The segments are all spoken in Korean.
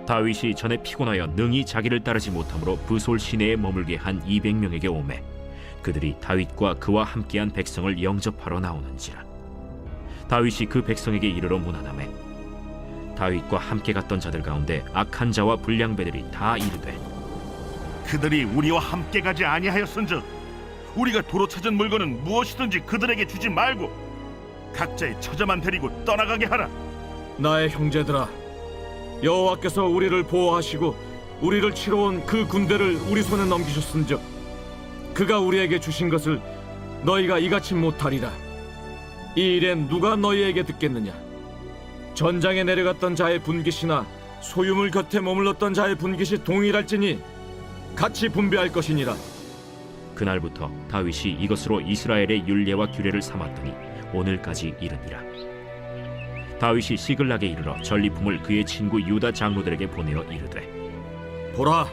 다윗이 전에 피곤하여 능히 자기를 따르지 못함으로 부솔 시내에 머물게 한 200명에게 오매 그들이 다윗과 그와 함께한 백성을 영접하러 나오는지라. 다윗이 그 백성에게 이르러 문안하매 다윗과 함께 갔던 자들 가운데 악한 자와 불량배들이 다 이르되 그들이 우리와 함께 가지 아니하였은즉 우리가 도로 찾은 물건은 무엇이든지 그들에게 주지 말고 각자의 처자만 데리고 떠나가게 하라. 나의 형제들아, 여호와께서 우리를 보호하시고 우리를 치러 온 그 군대를 우리 손에 넘기셨은즉 그가 우리에게 주신 것을 너희가 이같이 못하리라. 이 일엔 누가 너희에게 듣겠느냐? 전장에 내려갔던 자의 분깃이나 소유물 곁에 머물렀던 자의 분깃이 동일할지니 같이 분배할 것이니라. 그날부터 다윗이 이것으로 이스라엘의 율례와 규례를 삼았더니 오늘까지 이르니라. 다윗이 시글락에 이르러 전리품을 그의 친구 유다 장로들에게 보내어 이르되 보라,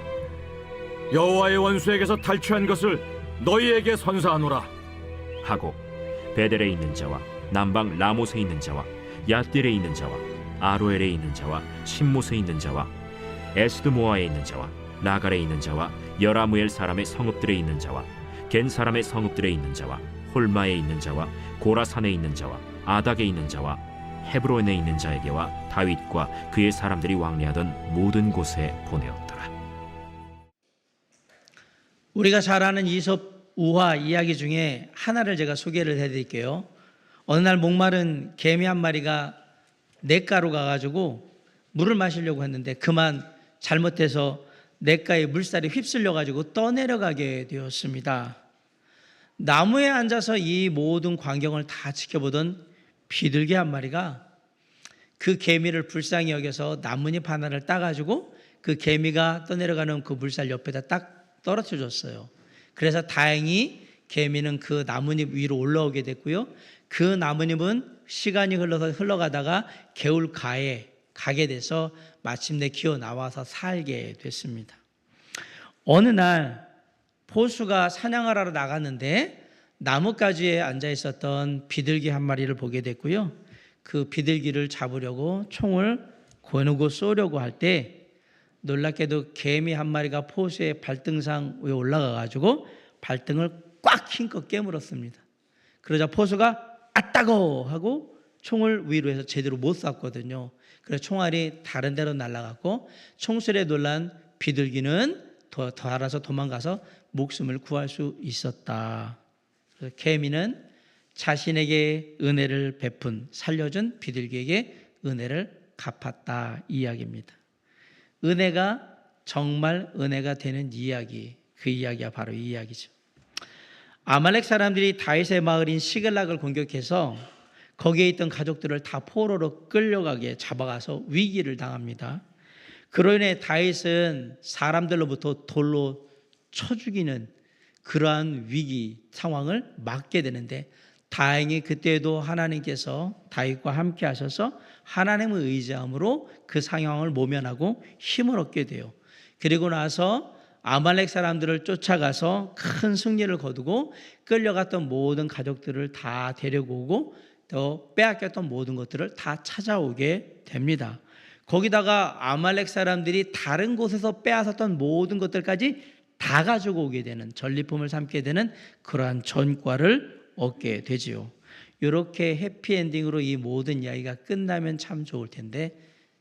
여호와의 원수에게서 탈취한 것을 너희에게 선사하노라 하고 베델에 있는 자와 남방 라못에 있는 자와 얏딜에 있는 자와 아로엘에 있는 자와 신못에 있는 자와 에스드모아에 있는 자와 라갈에 있는 자와 여라무엘 사람의 성읍들에 있는 자와 겐 사람의 성읍들에 있는 자와 홀마에 있는 자와 고라산에 있는 자와 아닥에 있는 자와 헤브론에 있는 자에게와 다윗과 그의 사람들이 왕래하던 모든 곳에 보내었더라. 우리가 잘 아는 이솝 우화 이야기 중에 하나를 제가 소개를 해드릴게요. 어느 날 목마른 개미 한 마리가 냇가로 가가지고 물을 마시려고 했는데 그만 잘못해서 냇가에 물살이 휩쓸려가지고 떠내려가게 되었습니다. 나무에 앉아서 이 모든 광경을 다 지켜보던 비둘기 한 마리가 그 개미를 불쌍히 여겨서 나뭇잎 하나를 따가지고 그 개미가 떠내려가는 그 물살 옆에다 딱 떨어뜨려 줬어요. 그래서 다행히 개미는 그 나뭇잎 위로 올라오게 됐고요. 그 나뭇잎은 시간이 흘러가다가 개울가에 가게 돼서 마침내 기어 나와서 살게 됐습니다. 어느 날 포수가 사냥을 하러 나갔는데 나뭇가지에 앉아 있었던 비둘기 한 마리를 보게 됐고요. 그 비둘기를 잡으려고 총을 겨누고 쏘려고 할 때 놀랍게도 개미 한 마리가 포수의 발등상 위에 올라가가지고 발등을 꽉 힘껏 깨물었습니다. 그러자 포수가 아따고 하고 총을 위로 해서 제대로 못 쐈거든요. 그래서 총알이 다른 데로 날아갔고 총소리에 놀란 비둘기는 더 알아서 도망가서 목숨을 구할 수 있었다. 그래서 개미는 자신에게 은혜를 베푼 살려준 비둘기에게 은혜를 갚았다 이 이야기입니다. 은혜가 정말 은혜가 되는 이야기, 그 이야기가 바로 이 이야기죠. 아말렉 사람들이 다윗의 마을인 시글락을 공격해서 거기에 있던 가족들을 다 포로로 끌려가게 잡아가서 위기를 당합니다. 그로 인해 다윗은 사람들로부터 돌로 쳐 죽이는 그러한 위기 상황을 맞게 되는데 다행히 그때에도 하나님께서 다윗과 함께 하셔서 하나님을 의지함으로 그 상황을 모면하고 힘을 얻게 돼요. 그리고 나서 아말렉 사람들을 쫓아가서 큰 승리를 거두고 끌려갔던 모든 가족들을 다 데려오고 또 빼앗겼던 모든 것들을 다 찾아오게 됩니다. 거기다가 아말렉 사람들이 다른 곳에서 빼앗았던 모든 것들까지 다 가지고 오게 되는 전리품을 삼게 되는 그러한 전과를 얻게 되지요. 이렇게 해피엔딩으로 이 모든 이야기가 끝나면 참 좋을 텐데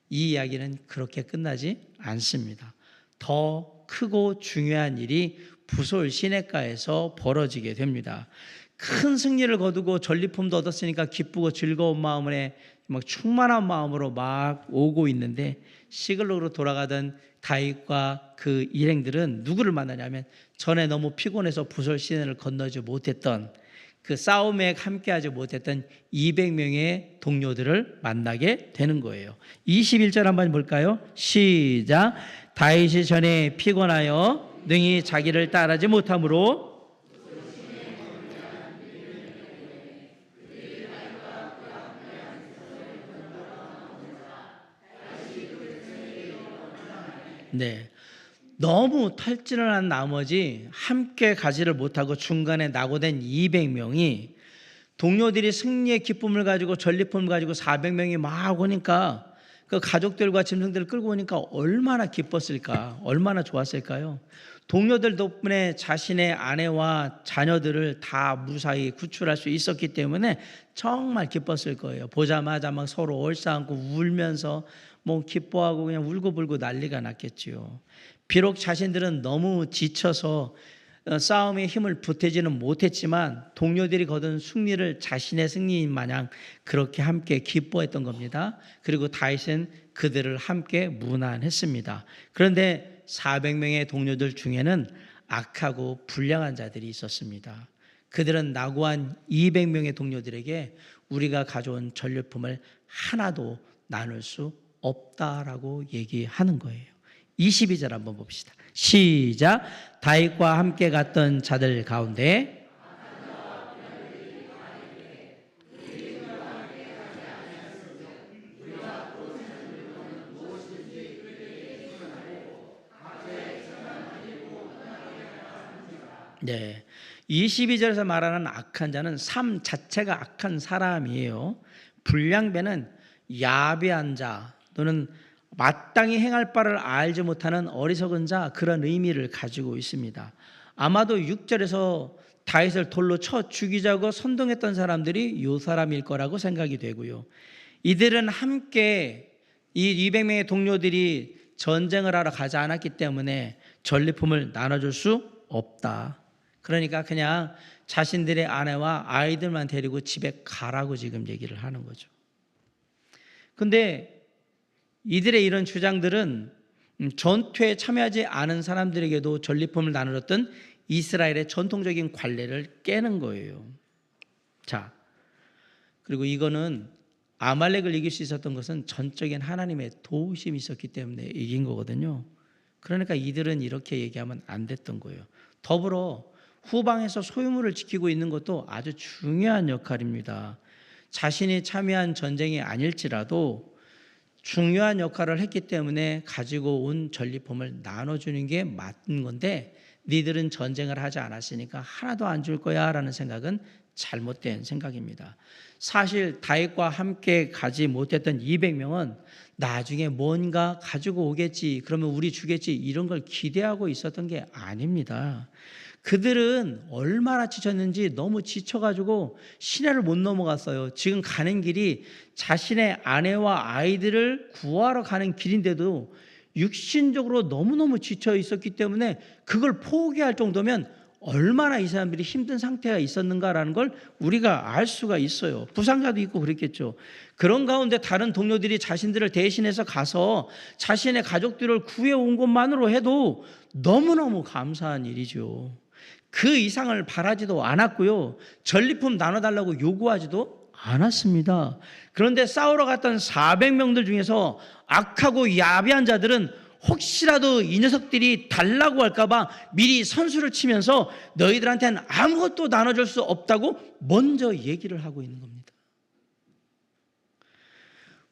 이 이야기는 그렇게 끝나지 않습니다. 더 크고 중요한 일이 부솔 시내가에서 벌어지게 됩니다. 큰 승리를 거두고 전리품도 얻었으니까 기쁘고 즐거운 마음에 막 충만한 마음으로 막 오고 있는데 시글락으로 돌아가던 다윗과 그 일행들은 누구를 만나냐면 전에 너무 피곤해서 부솔 시내를 건너지 못했던 그 싸움에 함께하지 못했던 200명의 동료들을 만나게 되는 거예요. 21절 한번 볼까요? 시작. 다윗이 전에 피곤하여 능히 자기를 따르지 못함으로 네, 너무 탈진을 한 나머지 함께 가지를 못하고 중간에 낙오된 200명이 동료들이 승리의 기쁨을 가지고 전리품을 가지고 400명이 막 오니까 그 가족들과 짐승들을 끌고 오니까 얼마나 기뻤을까, 얼마나 좋았을까요? 동료들 덕분에 자신의 아내와 자녀들을 다 무사히 구출할 수 있었기 때문에 정말 기뻤을 거예요. 보자마자 막 서로 얼싸안고 울면서 뭐 기뻐하고 그냥 울고불고 난리가 났겠지요. 비록 자신들은 너무 지쳐서 싸움에 힘을 보태지는 못했지만 동료들이 거둔 승리를 자신의 승리인 마냥 그렇게 함께 기뻐했던 겁니다. 그리고 다윗은 그들을 함께 문안했습니다. 그런데 400명의 동료들 중에는 악하고 불량한 자들이 있었습니다. 그들은 낙오한 200명의 동료들에게 우리가 가져온 전리품을 하나도 나눌 수 없다라고 얘기하는 거예요. 22절 한번 봅시다. 시작. 다윗과 함께 갔던 자들 가운데 네, 22절에서 말하는 악한 자는 삶 자체가 악한 사람이에요. 불량배는 야비한 자 또는 마땅히 행할 바를 알지 못하는 어리석은 자, 그런 의미를 가지고 있습니다. 아마도 6절에서 다윗을 돌로 쳐 죽이자고 선동했던 사람들이 이 사람일 거라고 생각이 되고요. 이들은 함께 이 200명의 동료들이 전쟁을 하러 가지 않았기 때문에 전리품을 나눠줄 수 없다. 그러니까 그냥 자신들의 아내와 아이들만 데리고 집에 가라고 지금 얘기를 하는 거죠. 근데 이들의 이런 주장들은 전투에 참여하지 않은 사람들에게도 전리품을 나누었던 이스라엘의 전통적인 관례를 깨는 거예요. 자, 그리고 이거는 아말렉을 이길 수 있었던 것은 전적인 하나님의 도우심이 있었기 때문에 이긴 거거든요. 그러니까 이들은 이렇게 얘기하면 안 됐던 거예요. 더불어 후방에서 소유물을 지키고 있는 것도 아주 중요한 역할입니다. 자신이 참여한 전쟁이 아닐지라도 중요한 역할을 했기 때문에 가지고 온 전리품을 나눠주는 게 맞는 건데, 니들은 전쟁을 하지 않았으니까 하나도 안 줄 거야 라는 생각은 잘못된 생각입니다. 사실 다윗과 함께 가지 못했던 200명은 나중에 뭔가 가지고 오겠지, 그러면 우리 주겠지, 이런 걸 기대하고 있었던 게 아닙니다. 그들은 얼마나 지쳤는지 너무 지쳐가지고 시내를 못 넘어갔어요. 지금 가는 길이 자신의 아내와 아이들을 구하러 가는 길인데도 육신적으로 너무너무 지쳐 있었기 때문에 그걸 포기할 정도면 얼마나 이 사람들이 힘든 상태가 있었는가라는 걸 우리가 알 수가 있어요. 부상자도 있고 그랬겠죠. 그런 가운데 다른 동료들이 자신들을 대신해서 가서 자신의 가족들을 구해온 것만으로 해도 너무너무 감사한 일이죠. 그 이상을 바라지도 않았고요. 전리품 나눠달라고 요구하지도 않았습니다. 그런데 싸우러 갔던 400명들 중에서 악하고 야비한 자들은 혹시라도 이 녀석들이 달라고 할까봐 미리 선수를 치면서 너희들한테는 아무것도 나눠줄 수 없다고 먼저 얘기를 하고 있는 겁니다.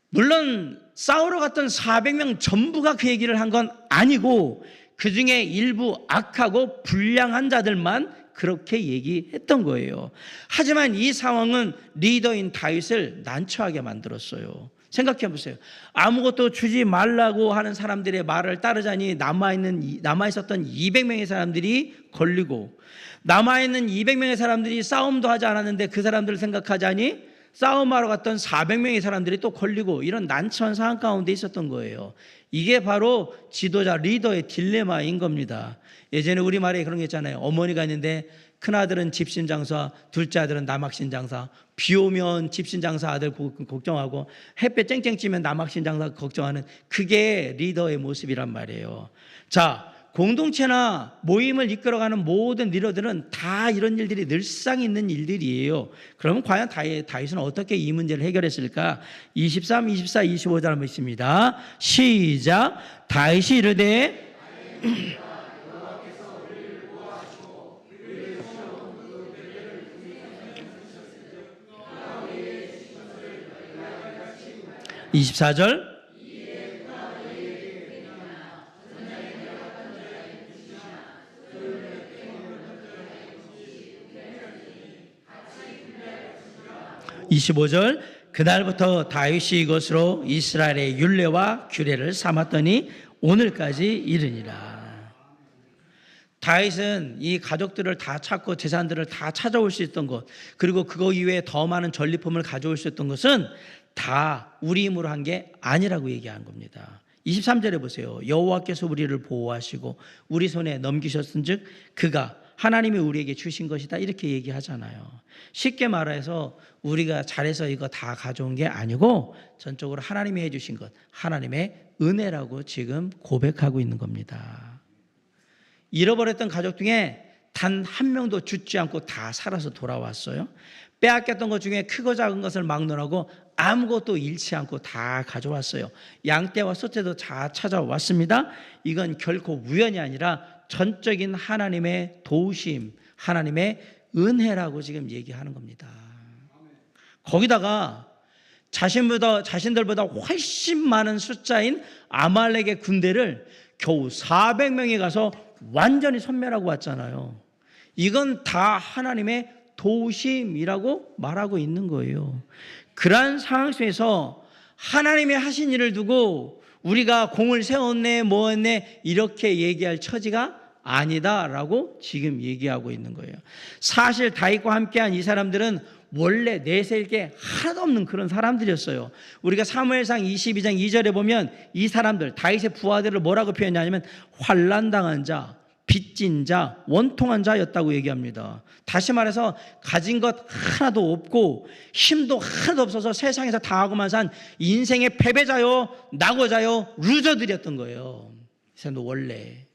물론 싸우러 갔던 400명 전부가 그 얘기를 한 건 아니고 그 중에 일부 악하고 불량한 자들만 그렇게 얘기했던 거예요. 하지만 이 상황은 리더인 다윗을 난처하게 만들었어요. 생각해 보세요. 아무것도 주지 말라고 하는 사람들의 말을 따르자니 남아있었던 200명의 사람들이 걸리고, 남아있는 200명의 사람들이 싸움도 하지 않았는데 그 사람들을 생각하자니 싸움하러 갔던 400명의 사람들이 또 걸리고, 이런 난처한 상황 가운데 있었던 거예요. 이게 바로 지도자 리더의 딜레마인 겁니다. 예전에 우리말에 그런 게 있잖아요. 어머니가 있는데 큰아들은 집신장사, 둘째 아들은 남학신장사. 비 오면 집신장사 아들 걱정하고 햇볕 쨍쨍 찌면 남학신장사 걱정하는, 그게 리더의 모습이란 말이에요. 자, 공동체나 모임을 이끌어가는 모든 리더들은 다 이런 일들이 늘상 있는 일들이에요. 그러면 과연 다윗은 어떻게 이 문제를 해결했을까? 23, 24, 25절 한번 있습니다. 시작. 다윗이 이르되 (24절) 25절 25절 그날부터 다윗이 이것으로 이스라엘의 율례와 규례를 삼았더니 오늘까지 이르니라. 다윗은 이 가족들을 다 찾고 재산들을 다 찾아올 수 있던 것, 그리고 그거 이외에 더 많은 전리품을 가져올 수 있던 것은 다 우리 힘으로 한 게 아니라고 얘기한 겁니다. 23절에 보세요. 여호와께서 우리를 보호하시고 우리 손에 넘기셨은즉 그가 하나님이 우리에게 주신 것이다, 이렇게 얘기하잖아요. 쉽게 말해서 우리가 잘해서 이거 다 가져온 게 아니고 전적으로 하나님이 해주신 것, 하나님의 은혜라고 지금 고백하고 있는 겁니다. 잃어버렸던 가족 중에 단 한 명도 죽지 않고 다 살아서 돌아왔어요. 빼앗겼던 것 중에 크고 작은 것을 막론하고 아무것도 잃지 않고 다 가져왔어요. 양떼와 소떼도 다 찾아왔습니다. 이건 결코 우연이 아니라 전적인 하나님의 도우심, 하나님의 은혜라고 지금 얘기하는 겁니다. 거기다가 자신들보다 훨씬 많은 숫자인 아말렉의 군대를 겨우 400명이 가서 완전히 섬멸하고 왔잖아요. 이건 다 하나님의 도우심이라고 말하고 있는 거예요. 그러한 상황 속에서 하나님이 하신 일을 두고 우리가 공을 세웠네 뭐했네 이렇게 얘기할 처지가 아니다라고 지금 얘기하고 있는 거예요. 사실 다윗과 함께한 이 사람들은 원래 내세울 게 하나도 없는 그런 사람들이었어요. 우리가 사무엘상 22장 2절에 보면 이 사람들, 다윗의 부하들을 뭐라고 표현하냐면 환난당한 자, 빚진 자, 원통한 자였다고 얘기합니다. 다시 말해서 가진 것 하나도 없고 힘도 하나도 없어서 세상에서 다 하고만 산 인생의 패배자요, 낙오자요, 루저들이었던 거예요. 이 사람도 원래.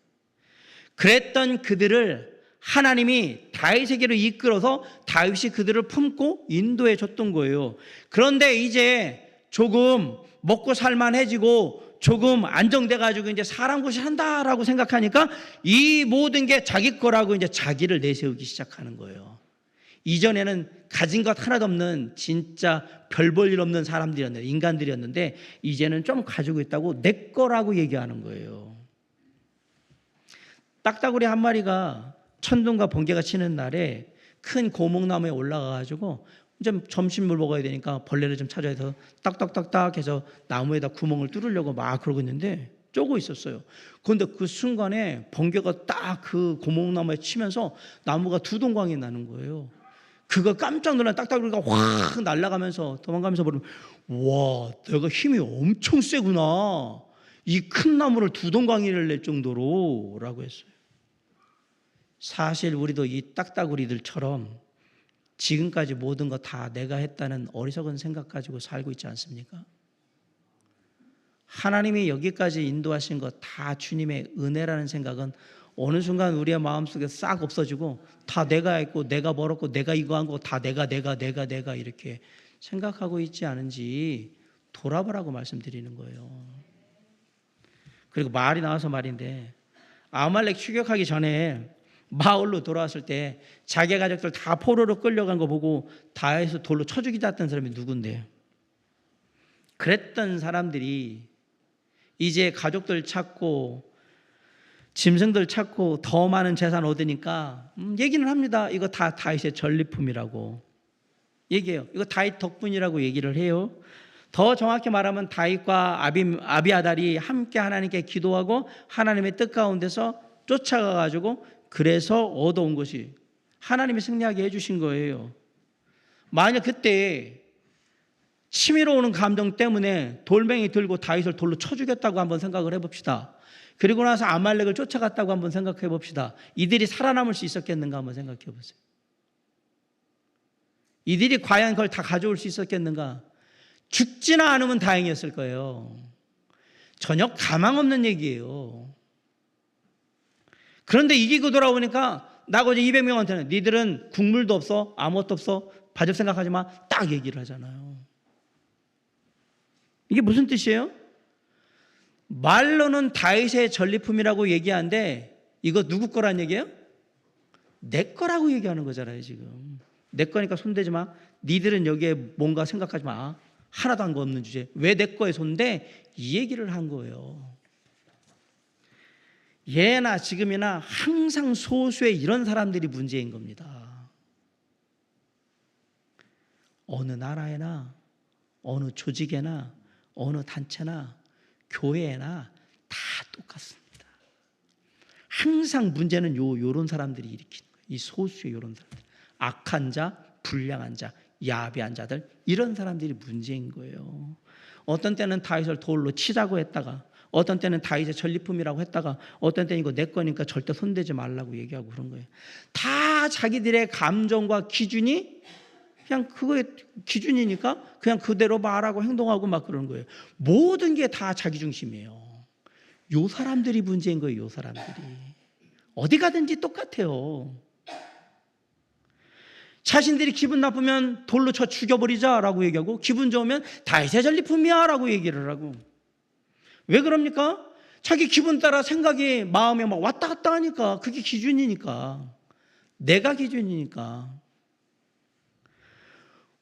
그랬던 그들을 하나님이 다윗에게로 이끌어서 다윗이 그들을 품고 인도해 줬던 거예요. 그런데 이제 조금 먹고 살만해지고 조금 안정돼 가지고 이제 사람 구실한다라고 생각하니까 이 모든 게 자기 거라고 이제 자기를 내세우기 시작하는 거예요. 이전에는 가진 것 하나도 없는 진짜 별 볼 일 없는 사람들이었는데, 인간들이었는데 이제는 좀 가지고 있다고 내 거라고 얘기하는 거예요. 딱따구리 한 마리가 천둥과 번개가 치는 날에 큰 고목나무에 올라가가지고 좀 점심을 먹어야 되니까 벌레를 좀 찾아야 해서 딱딱딱딱 해서 나무에다 구멍을 뚫으려고 막 그러고 있는데 쪼고 있었어요. 그런데 그 순간에 번개가 딱 그 고목나무에 치면서 나무가 두 동광이 나는 거예요. 그거 깜짝 놀란 딱딱구리가 확 날아가면서 도망가면서 보면, 와, 내가 힘이 엄청 세구나. 이 큰 나무를 두 동광이를 낼 정도로 라고 했어요. 사실 우리도 이 딱따구리들처럼 지금까지 모든 거 다 내가 했다는 어리석은 생각 가지고 살고 있지 않습니까? 하나님이 여기까지 인도하신 것 다 주님의 은혜라는 생각은 어느 순간 우리의 마음속에 싹 없어지고 다 내가 했고 내가 벌었고 내가 이거 한 거 다 내가 이렇게 생각하고 있지 않은지 돌아보라고 말씀드리는 거예요. 그리고 말이 나와서 말인데, 아말렉 추격하기 전에 마을로 돌아왔을 때 자기 가족들 다 포로로 끌려간 거 보고 다해서 돌로 쳐 죽이자 했던 사람이 누군데? 그랬던 사람들이 이제 가족들 찾고 짐승들 찾고 더 많은 재산 얻으니까 얘기는 합니다. 이거 다 다윗의 전리품이라고 얘기해요. 이거 다윗 덕분이라고 얘기를 해요. 더 정확히 말하면 다윗과 아비아달이 함께 하나님께 기도하고 하나님의 뜻 가운데서 쫓아가가지고 그래서 얻어온 것이 하나님이 승리하게 해주신 거예요. 만약 그때 치밀어 오는 감정 때문에 돌멩이 들고 다윗을 돌로 쳐 죽였다고 한번 생각을 해봅시다. 그리고 나서 아말렉을 쫓아갔다고 한번 생각해 봅시다. 이들이 살아남을 수 있었겠는가 한번 생각해 보세요. 이들이 과연 그걸 다 가져올 수 있었겠는가? 죽지나 않으면 다행이었을 거예요. 전혀 가망 없는 얘기예요. 그런데 이기고 돌아오니까 나고지 200명한테는 니들은 국물도 없어, 아무것도 없어, 봐줄 생각하지 마, 딱 얘기를 하잖아요. 이게 무슨 뜻이에요? 말로는 다윗의 전리품이라고 얘기하는데 이거 누구 거란 얘기예요? 내 거라고 얘기하는 거잖아요. 지금 내 거니까 손대지 마, 니들은 여기에 뭔가 생각하지 마, 하나도 한 거 없는 주제 왜 내 거에 손대? 이 얘기를 한 거예요. 예나 지금이나 항상 소수의 이런 사람들이 문제인 겁니다. 어느 나라에나 어느 조직에나 어느 단체나 교회나 다 똑같습니다. 항상 문제는 요런 사람들이 일으키는 거예요. 이 소수의 요런 사람들. 악한 자, 불량한 자, 야비한 자들, 이런 사람들이 문제인 거예요. 어떤 때는 다윗을 돌로 치자고 했다가, 어떤 때는 다윗의 전리품이라고 했다가, 어떤 때는 이거 내 거니까 절대 손대지 말라고 얘기하고 그런 거예요. 다 자기들의 감정과 기준이 그냥 그거의 기준이니까 그냥 그대로 말하고 행동하고 막 그러는 거예요. 모든 게 다 자기 중심이에요. 요 사람들이 문제인 거예요. 요 사람들이 어디 가든지 똑같아요. 자신들이 기분 나쁘면 돌로 쳐 죽여버리자라고 얘기하고, 기분 좋으면 다윗의 전리품이야 라고 얘기를 하고. 왜 그럽니까? 자기 기분 따라 생각이 마음에 막 왔다 갔다 하니까. 그게 기준이니까, 내가 기준이니까.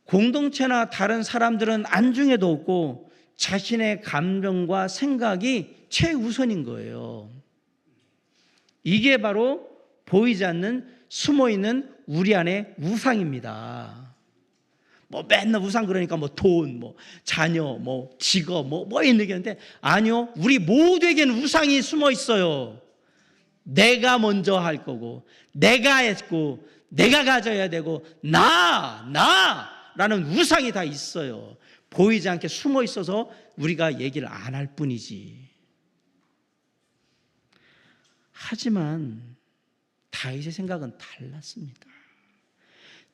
공동체나 다른 사람들은 안중에도 없고 자신의 감정과 생각이 최우선인 거예요. 이게 바로 보이지 않는 숨어있는 우리 안의 우상입니다. 뭐 맨날 우상 그러니까 뭐 돈, 뭐 자녀, 뭐 직업, 뭐 얘기하는데, 아니요, 우리 모두에게는 우상이 숨어 있어요. 내가 먼저 할 거고, 내가 했고, 내가 가져야 되고, 나라는 우상이 다 있어요. 보이지 않게 숨어 있어서 우리가 얘기를 안 할 뿐이지. 하지만 다윗의 생각은 달랐습니다.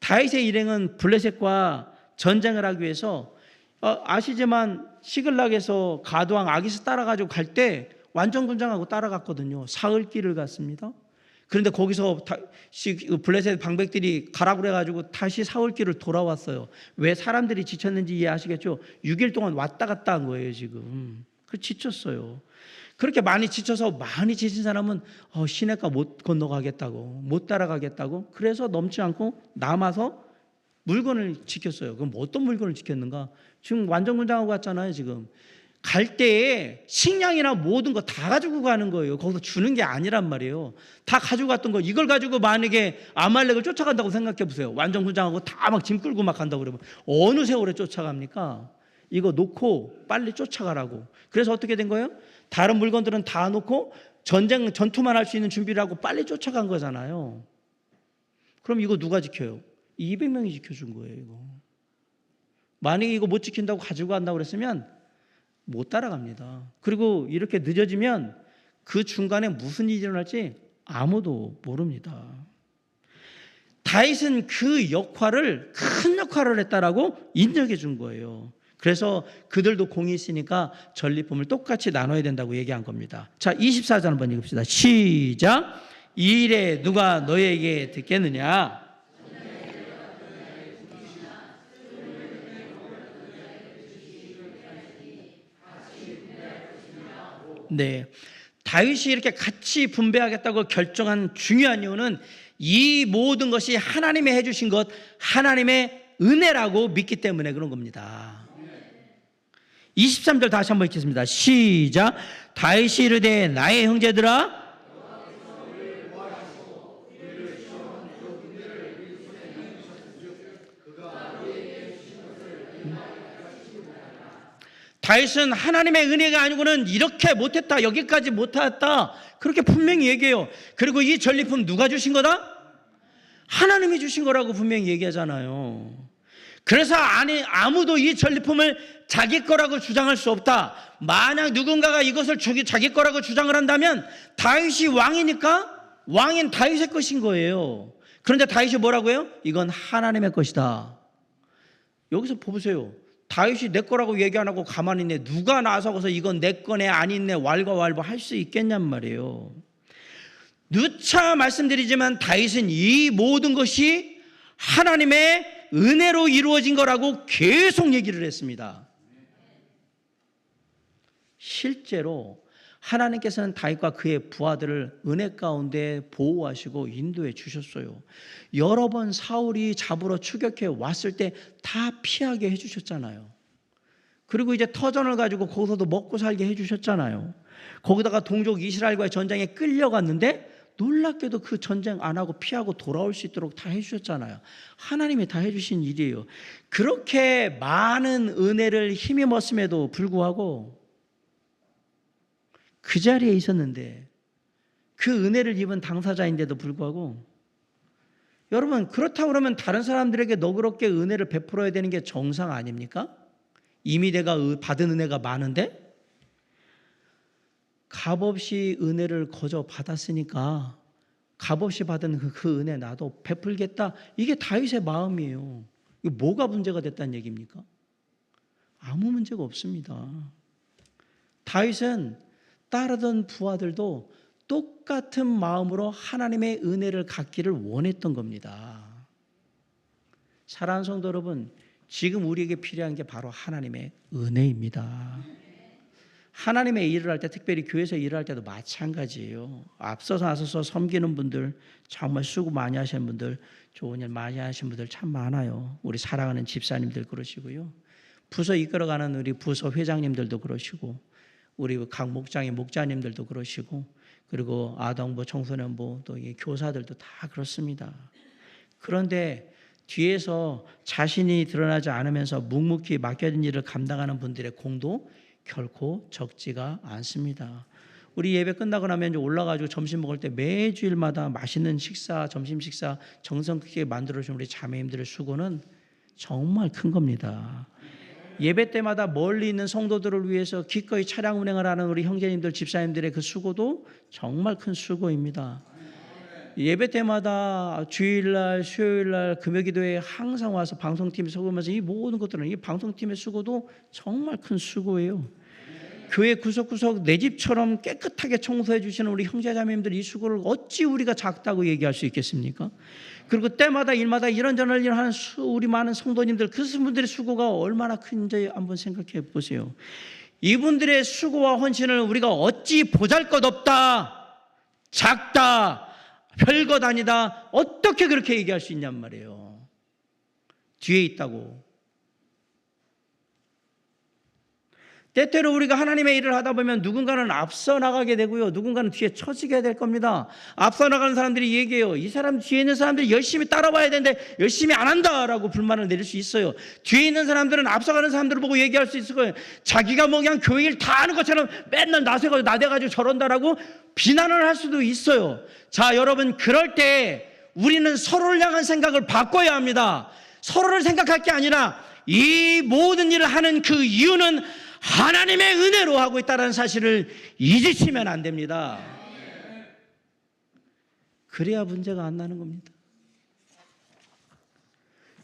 다윗의 일행은 블레셋과 전쟁을 하기 위해서 아시지만 시글락에서 가드왕 아기스 따라가지고 갈 때 완전군장하고 따라갔거든요. 사흘길을 갔습니다. 그런데 거기서 블레셋 방백들이 가라고 그래가지고 다시 사흘길을 돌아왔어요. 왜? 사람들이 지쳤는지 이해하시겠죠? 6일 동안 왔다 갔다 한 거예요 지금. 그래서 지쳤어요. 그렇게 많이 지쳐서 많이 지친 사람은 시내가 못 건너가겠다고, 못 따라가겠다고, 그래서 넘지 않고 남아서 물건을 지켰어요. 그럼 어떤 물건을 지켰는가? 지금 완전군장하고 갔잖아요. 지금 갈 때에 식량이나 모든 거 다 가지고 가는 거예요. 거기서 주는 게 아니란 말이에요. 다 가지고 갔던 거, 이걸 가지고 만약에 아말렉을 쫓아간다고 생각해 보세요. 완전군장하고 다 막 짐 끌고 막 간다고 그러면 어느 세월에 쫓아갑니까? 이거 놓고 빨리 쫓아가라고. 그래서 어떻게 된 거예요? 다른 물건들은 다 놓고 전투만 할 수 있는 준비를 하고 빨리 쫓아간 거잖아요. 그럼 이거 누가 지켜요? 200명이 지켜준 거예요. 이거 만약에 이거 못 지킨다고 가지고 간다고 그랬으면 못 따라갑니다. 그리고 이렇게 늦어지면 그 중간에 무슨 일이 일어날지 아무도 모릅니다. 다윗은 그 역할을, 큰 역할을 했다라고 인정해 준 거예요. 그래서 그들도 공이 있으니까 전리품을 똑같이 나눠야 된다고 얘기한 겁니다. 자, 24절 한번 읽읍시다. 시작. 이 일에 누가 너에게 듣겠느냐? 네, 다윗이 이렇게 같이 분배하겠다고 결정한 중요한 이유는 이 모든 것이 하나님이 해주신 것, 하나님의 은혜라고 믿기 때문에 그런 겁니다. 23절 다시 한번 읽겠습니다. 시작. 다윗이 이르되 나의 형제들아, 다윗은 하나님의 은혜가 아니고는 이렇게 못했다, 여기까지 못했다, 그렇게 분명히 얘기해요. 그리고 이 전리품 누가 주신 거다? 하나님이 주신 거라고 분명히 얘기하잖아요. 그래서 아무도 이 전리품을 자기 거라고 주장할 수 없다. 만약 누군가가 이것을 자기 거라고 주장을 한다면 다윗이 왕이니까 왕인 다윗의 것인 거예요. 그런데 다윗이 뭐라고 해요? 이건 하나님의 것이다. 여기서 보세요. 다윗이 내 거라고 얘기 안 하고 가만히 있네. 누가 나서서 이건 내 거네, 아니네, 왈가왈부 할 수 있겠냔 말이에요. 누차 말씀드리지만 다윗은 이 모든 것이 하나님의 은혜로 이루어진 거라고 계속 얘기를 했습니다. 실제로 하나님께서는 다윗과 그의 부하들을 은혜 가운데 보호하시고 인도해 주셨어요. 여러 번 사울이 잡으러 추격해 왔을 때 다 피하게 해주셨잖아요. 그리고 이제 터전을 가지고 거기서도 먹고 살게 해주셨잖아요. 거기다가 동족 이스라엘과의 전쟁에 끌려갔는데 놀랍게도 그 전쟁 안 하고 피하고 돌아올 수 있도록 다 해주셨잖아요. 하나님이 다 해주신 일이에요. 그렇게 많은 은혜를 힘입었음에도 불구하고 그 자리에 있었는데, 그 은혜를 입은 당사자인데도 불구하고, 여러분, 그렇다고 그러면 다른 사람들에게 너그럽게 은혜를 베풀어야 되는 게 정상 아닙니까? 이미 내가 받은 은혜가 많은데 값없이 은혜를 거저 받았으니까 값없이 받은 그 은혜 나도 베풀겠다. 이게 다윗의 마음이에요. 이게 뭐가 문제가 됐다는 얘기입니까? 아무 문제가 없습니다. 다윗은 따르던 부하들도 똑같은 마음으로 하나님의 은혜를 갖기를 원했던 겁니다. 사랑하는 성도 여러분, 지금 우리에게 필요한 게 바로 하나님의 은혜입니다. 하나님의 일을 할 때, 특별히 교회에서 일을 할 때도 마찬가지예요. 앞서서 나서서 섬기는 분들, 정말 수고 많이 하시는 분들, 좋은 일 많이 하시는 분들 참 많아요. 우리 사랑하는 집사님들 그러시고요, 부서 이끌어가는 우리 부서 회장님들도 그러시고, 우리 각 목장의 목자님들도 그러시고, 그리고 아동부, 청소년부, 또 교사들도 다 그렇습니다. 그런데 뒤에서 자신이 드러나지 않으면서 묵묵히 맡겨진 일을 감당하는 분들의 공도 결코 적지가 않습니다. 우리 예배 끝나고 나면 올라가지고 점심 먹을 때 매주일마다 맛있는 식사, 점심 식사 정성 크게 만들어주는 우리 자매님들의 수고는 정말 큰 겁니다. 예배 때마다 멀리 있는 성도들을 위해서 기꺼이 차량 운행을 하는 우리 형제님들, 집사님들의 그 수고도 정말 큰 수고입니다. 예배 때마다 주일날, 수요일날, 금요기도에 항상 와서 방송팀에 속으면서 이 모든 것들은 이 방송팀의 수고도 정말 큰 수고예요. 교회 구석구석 내 집처럼 깨끗하게 청소해 주시는 우리 형제자매님들 이 수고를 어찌 우리가 작다고 얘기할 수 있겠습니까? 그리고 때마다 일마다 이런저런 일을 하는 우리 많은 성도님들, 그 분들의 수고가 얼마나 큰지 한번 생각해 보세요. 이분들의 수고와 헌신을 우리가 어찌 보잘것없다, 작다, 별것 아니다, 어떻게 그렇게 얘기할 수 있냔 말이에요. 뒤에 있다고. 때때로 우리가 하나님의 일을 하다 보면 누군가는 앞서 나가게 되고요, 누군가는 뒤에 처지게 될 겁니다. 앞서 나가는 사람들이 얘기해요. 이 사람, 뒤에 있는 사람들이 열심히 따라와야 되는데 열심히 안 한다라고 불만을 내릴 수 있어요. 뒤에 있는 사람들은 앞서가는 사람들을 보고 얘기할 수 있을 거예요. 자기가 뭐 그냥 교회 일 다 하는 것처럼 맨날 나대가지고 저런다라고 비난을 할 수도 있어요. 자, 여러분, 그럴 때 우리는 서로를 향한 생각을 바꿔야 합니다. 서로를 생각할 게 아니라 이 모든 일을 하는 그 이유는 하나님의 은혜로 하고 있다는 사실을 잊으시면 안 됩니다. 그래야 문제가 안 나는 겁니다.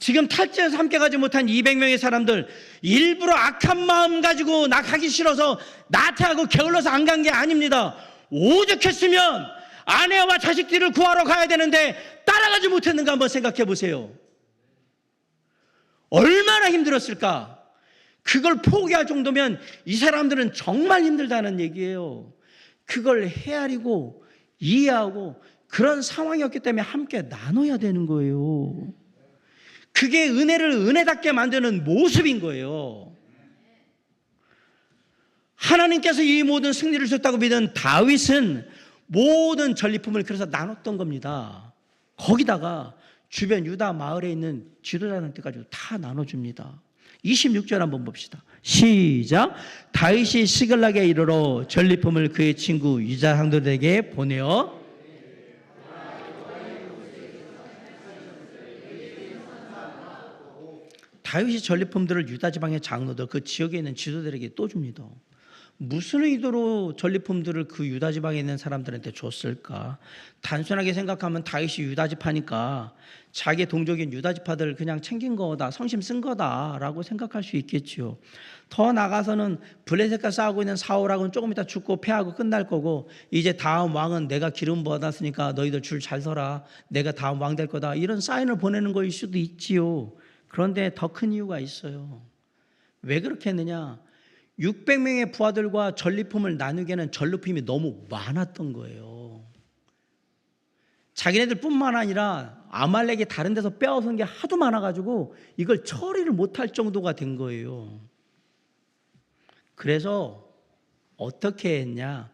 지금 탈지에서 함께 가지 못한 200명의 사람들, 일부러 악한 마음 가지고 나 가기 싫어서 나태하고 게을러서 안 간 게 아닙니다. 오죽했으면 아내와 자식들을 구하러 가야 되는데 따라가지 못했는가 한번 생각해 보세요. 얼마나 힘들었을까? 그걸 포기할 정도면 이 사람들은 정말 힘들다는 얘기예요. 그걸 헤아리고 이해하고 그런 상황이었기 때문에 함께 나눠야 되는 거예요. 그게 은혜를 은혜답게 만드는 모습인 거예요. 하나님께서 이 모든 승리를 주셨다고 믿은 다윗은 모든 전리품을 그래서 나눴던 겁니다. 거기다가 주변 유다 마을에 있는 지도자들까지도 다 나눠줍니다. 26절 한번 봅시다. 시작. 다윗이 시글락에 이르러 전리품을 그의 친구 유다 상도들에게 보내어 다윗이 전리품들을 유다 지방의 장로들, 그 지역에 있는 지도들에게 또 줍니다. 무슨 의도로 전리품들을 그 유다 지방에 있는 사람들한테 줬을까? 단순하게 생각하면 다윗이 유다 지파니까 자기 동족인 유다 지파들 그냥 챙긴 거다, 성심 쓴 거다라고 생각할 수 있겠지요. 더 나가서는 블레셋과 싸우고 있는 사울하고는 조금 이따 죽고 패하고 끝날 거고, 이제 다음 왕은 내가 기름 받았으니까 너희들 줄 잘 서라, 내가 다음 왕 될 거다, 이런 사인을 보내는 거일 수도 있지요. 그런데 더 큰 이유가 있어요. 왜 그렇게 했느냐? 600명의 부하들과 전리품을 나누기에는 전리품이 너무 많았던 거예요. 자기네들 뿐만 아니라 아말렉이 다른 데서 빼앗은 게 하도 많아가지고 이걸 처리를 못할 정도가 된 거예요. 그래서 어떻게 했냐?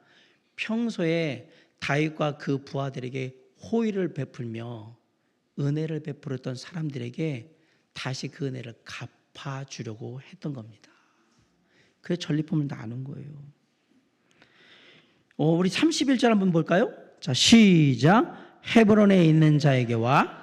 평소에 다윗과 그 부하들에게 호의를 베풀며 은혜를 베풀었던 사람들에게 다시 그 은혜를 갚아주려고 했던 겁니다. 그래서 전리품을 나눈 거예요. 우리 31절 한번 볼까요? 자, 시작. 헤브론에 있는 자에게와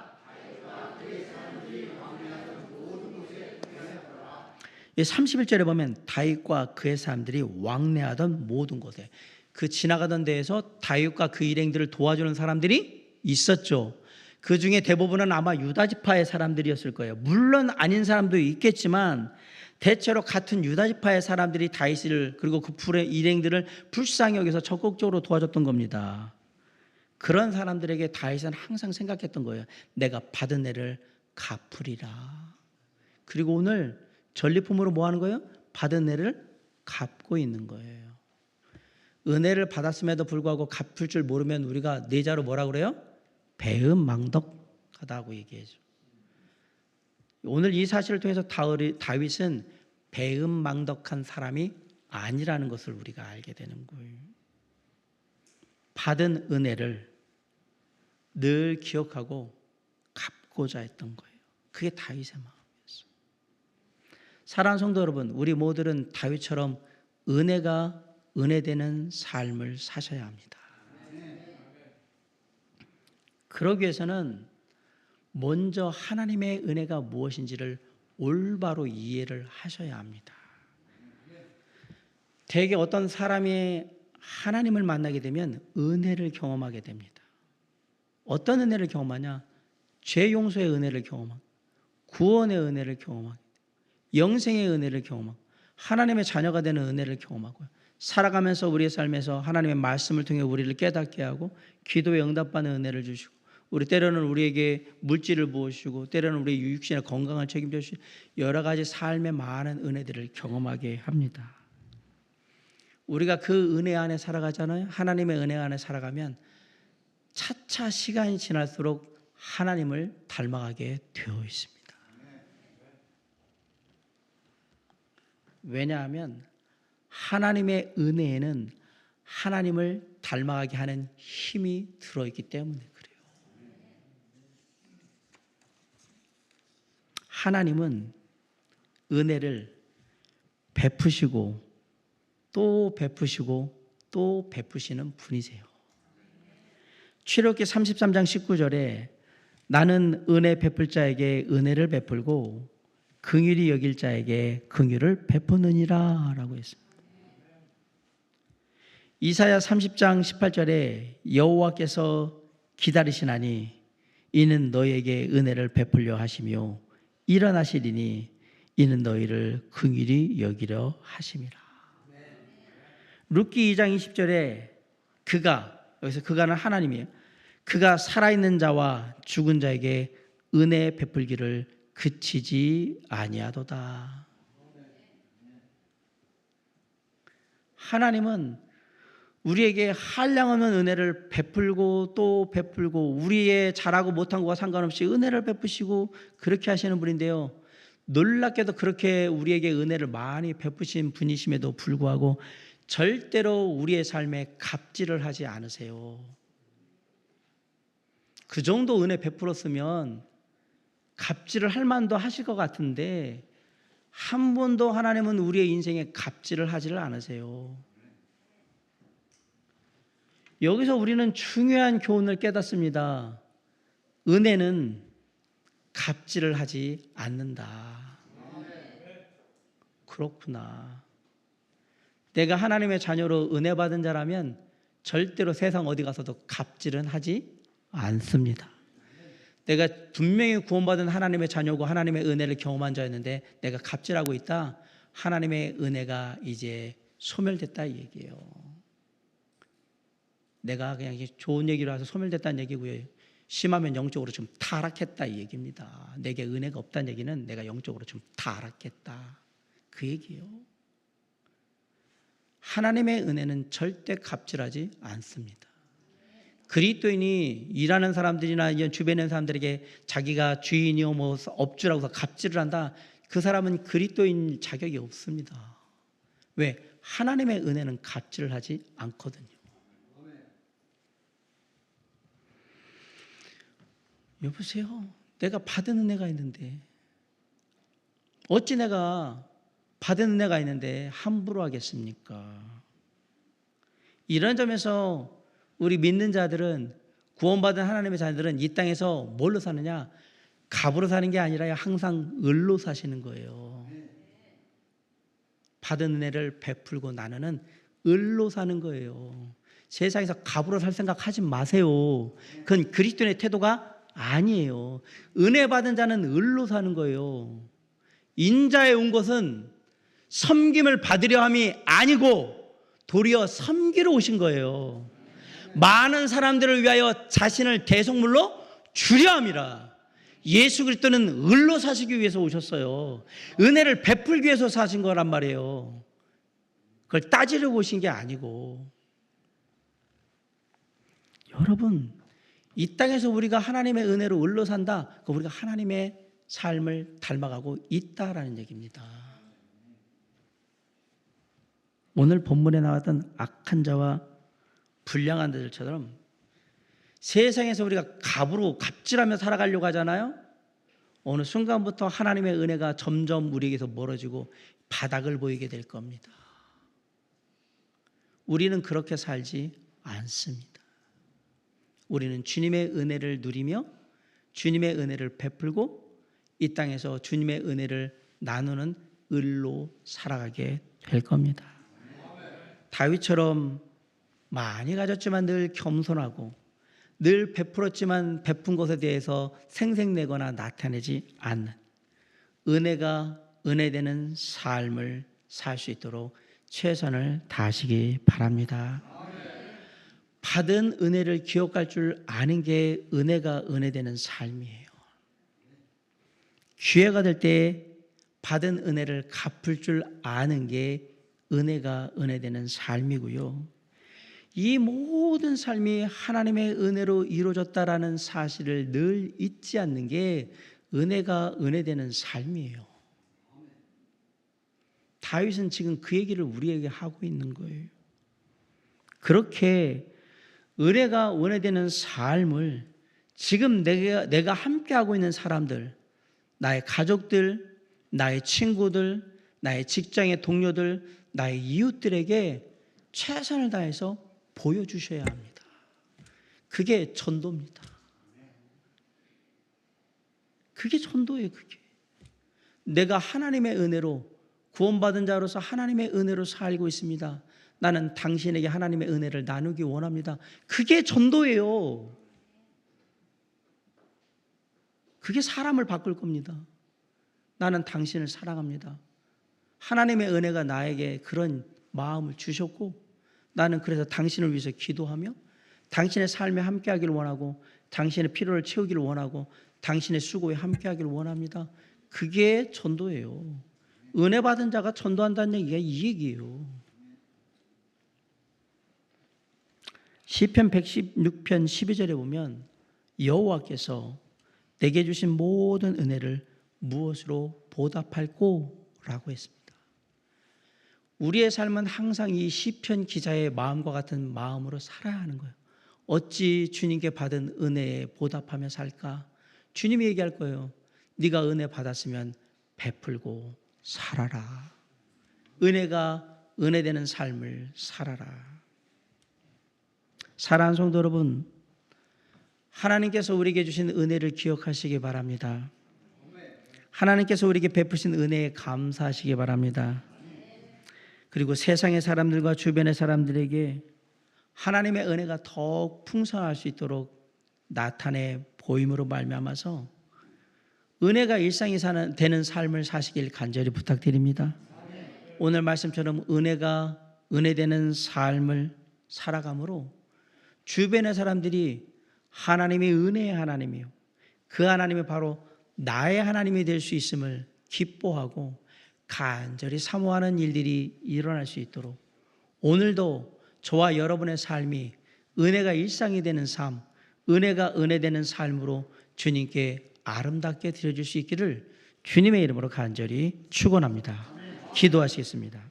31절에 보면 다윗과 그의 사람들이 왕래하던 모든 곳에, 그 지나가던 데에서 다윗과 그 일행들을 도와주는 사람들이 있었죠. 그 중에 대부분은 아마 유다 지파의 사람들이었을 거예요. 물론 아닌 사람도 있겠지만 대체로 같은 유다 지파의 사람들이 다윗을 그리고 그 풀의 일행들을 불쌍히 여기서 적극적으로 도와줬던 겁니다. 그런 사람들에게 다윗은 항상 생각했던 거예요. 내가 받은 애를 갚으리라. 그리고 오늘 전리품으로 뭐 하는 거예요? 받은 애를 갚고 있는 거예요. 은혜를 받았음에도 불구하고 갚을 줄 모르면 우리가 내자로 뭐라 그래요? 배은망덕하다고 얘기해줘. 오늘 이 사실을 통해서 다윗은 배은망덕한 사람이 아니라는 것을 우리가 알게 되는 거예요. 받은 은혜를 늘 기억하고 갚고자 했던 거예요. 그게 다윗의 마음이었어요. 사랑하는 성도 여러분, 우리 모두는 다윗처럼 은혜되는 삶을 사셔야 합니다. 그러기 위해서는 먼저 하나님의 은혜가 무엇인지를 올바로 이해를 하셔야 합니다. 대개 어떤 사람이 하나님을 만나게 되면 은혜를 경험하게 됩니다. 어떤 은혜를 경험하냐? 죄 용서의 은혜를 경험하고, 구원의 은혜를 경험하고, 영생의 은혜를 경험하고, 하나님의 자녀가 되는 은혜를 경험하고요. 살아가면서 우리의 삶에서 하나님의 말씀을 통해 우리를 깨닫게 하고 기도에 응답받는 은혜를 주시고, 우리 때로는 우리에게 물질을 부어주시고 때로는 우리 육신의 건강을 책임져 주시고 여러 가지 삶의 많은 은혜들을 경험하게 합니다. 우리가 그 은혜 안에 살아가잖아요. 하나님의 은혜 안에 살아가면 차차 시간이 지날수록 하나님을 닮아가게 되어 있습니다. 왜냐하면 하나님의 은혜에는 하나님을 닮아가게 하는 힘이 들어있기 때문에 그래요. 하나님은 은혜를 베푸시고 또 베푸시고 또 베푸시는 분이세요. 출애굽기 33장 19절에 나는 은혜 베풀 자에게 은혜를 베풀고 긍휼히 여길 자에게 긍휼을 베푸느니라 라고 했습니다. 이사야 30장 18절에 여호와께서 기다리시나니 이는 너희에게 은혜를 베풀려 하시며 일어나시리니 이는 너희를 긍휼히 여기려 하심이라. 룻기 2장 20절에 여기서 그가는 하나님이에요. 그가 살아있는 자와 죽은 자에게 은혜 베풀기를 그치지 아니하도다. 하나님은 우리에게 한량없는 은혜를 베풀고 또 베풀고 우리의 잘하고 못한 것과 상관없이 은혜를 베푸시고 그렇게 하시는 분인데요. 놀랍게도 그렇게 우리에게 은혜를 많이 베푸신 분이심에도 불구하고 절대로 우리의 삶에 갑질을 하지 않으세요. 그 정도 은혜 베풀었으면 갑질을 할 만도 하실 것 같은데 한 번도 하나님은 우리의 인생에 갑질을 하지를 않으세요. 여기서 우리는 중요한 교훈을 깨닫습니다. 은혜는 갑질을 하지 않는다. 그렇구나. 내가 하나님의 자녀로 은혜 받은 자라면 절대로 세상 어디 가서도 갑질은 하지 않습니다. 내가 분명히 구원받은 하나님의 자녀고 하나님의 은혜를 경험한 자였는데 내가 갑질하고 있다. 하나님의 은혜가 이제 소멸됐다 이 얘기예요. 내가 그냥 좋은 얘기로 해서 소멸됐다는 얘기고요. 심하면 영적으로 좀 타락했다 이 얘기입니다. 내게 은혜가 없다는 얘기는 내가 영적으로 좀 타락했다 그 얘기예요. 하나님의 은혜는 절대 갑질하지 않습니다. 그리스도인이 일하는 사람들이나 주변에 있는 사람들에게 자기가 주인이요 뭐 업주라고 해서 갑질을 한다. 그 사람은 그리스도인 자격이 없습니다. 왜? 하나님의 은혜는 갑질을 하지 않거든요. 여보세요? 내가 받은 은혜가 있는데 어찌 내가 받은 은혜가 있는데 함부로 하겠습니까? 이런 점에서 우리 믿는 자들은, 구원받은 하나님의 자녀들은 이 땅에서 뭘로 사느냐? 갑으로 사는 게 아니라 항상 을로 사시는 거예요. 받은 은혜를 베풀고 나누는 을로 사는 거예요. 세상에서 갑으로 살 생각 하지 마세요. 그건 그리스도인의 태도가 아니에요. 은혜 받은 자는 을로 사는 거예요. 인자에 온 것은 섬김을 받으려 함이 아니고 도리어 섬기러 오신 거예요. 많은 사람들을 위하여 자신을 대속물로 주려 함이라. 예수 그리스도는 을로 사시기 위해서 오셨어요. 은혜를 베풀기 위해서 사신 거란 말이에요. 그걸 따지려고 오신 게 아니고. 여러분, 이 땅에서 우리가 하나님의 은혜로 을로 산다. 그 우리가 하나님의 삶을 닮아가고 있다라는 얘기입니다. 오늘 본문에 나왔던 악한 자와 불량한 자들처럼 세상에서 우리가 갑으로 갑질하며 살아가려고 하잖아요. 어느 순간부터 하나님의 은혜가 점점 우리에게서 멀어지고 바닥을 보이게 될 겁니다. 우리는 그렇게 살지 않습니다. 우리는 주님의 은혜를 누리며 주님의 은혜를 베풀고 이 땅에서 주님의 은혜를 나누는 을로 살아가게 될 겁니다. 다윗처럼 많이 가졌지만 늘 겸손하고 늘 베풀었지만 베푼 것에 대해서 생색내거나 나타내지 않는 은혜가 은혜되는 삶을 살 수 있도록 최선을 다하시기 바랍니다. 받은 은혜를 기억할 줄 아는 게 은혜가 은혜되는 삶이에요. 기회가 될 때 받은 은혜를 갚을 줄 아는 게 은혜가 은혜되는 삶이고요. 이 모든 삶이 하나님의 은혜로 이루어졌다라는 사실을 늘 잊지 않는 게 은혜가 은혜되는 삶이에요. 다윗은 지금 그 얘기를 우리에게 하고 있는 거예요. 그렇게 은혜가 은혜되는 삶을 지금 내가 함께하고 있는 사람들, 나의 가족들, 나의 친구들, 나의 직장의 동료들, 나의 이웃들에게 최선을 다해서 보여주셔야 합니다. 그게 전도입니다. 그게 전도예요. 그게 내가 하나님의 은혜로 구원받은 자로서 하나님의 은혜로 살고 있습니다. 나는 당신에게 하나님의 은혜를 나누기 원합니다. 그게 전도예요. 그게 사람을 바꿀 겁니다. 나는 당신을 사랑합니다. 하나님의 은혜가 나에게 그런 마음을 주셨고 나는 그래서 당신을 위해서 기도하며 당신의 삶에 함께하기를 원하고 당신의 필요를 채우기를 원하고 당신의 수고에 함께하기를 원합니다. 그게 전도예요. 은혜 받은 자가 전도한다는 얘기가 이 얘기예요. 시편 116편 12절에 보면 여호와께서 내게 주신 모든 은혜를 무엇으로 보답할꼬? 라고 했습니다. 우리의 삶은 항상 이 시편 기자의 마음과 같은 마음으로 살아야 하는 거예요. 어찌 주님께 받은 은혜에 보답하며 살까? 주님이 얘기할 거예요. 네가 은혜 받았으면 베풀고 살아라. 은혜가 은혜되는 삶을 살아라. 사랑하는 성도 여러분, 하나님께서 우리에게 주신 은혜를 기억하시기 바랍니다. 하나님께서 우리에게 베푸신 은혜에 감사하시기 바랍니다. 그리고 세상의 사람들과 주변의 사람들에게 하나님의 은혜가 더욱 풍성할 수 있도록 나타내 보임으로 말미암아서 은혜가 일상이 되는 삶을 사시길 간절히 부탁드립니다. 오늘 말씀처럼 은혜가 은혜되는 삶을 살아감으로 주변의 사람들이 하나님이 은혜의 하나님이요, 그 하나님이 바로 나의 하나님이 될 수 있음을 기뻐하고 간절히 사모하는 일들이 일어날 수 있도록 오늘도 저와 여러분의 삶이 은혜가 일상이 되는 삶, 은혜가 은혜되는 삶으로 주님께 아름답게 드려줄 수 있기를 주님의 이름으로 간절히 축원합니다. 기도하시겠습니다.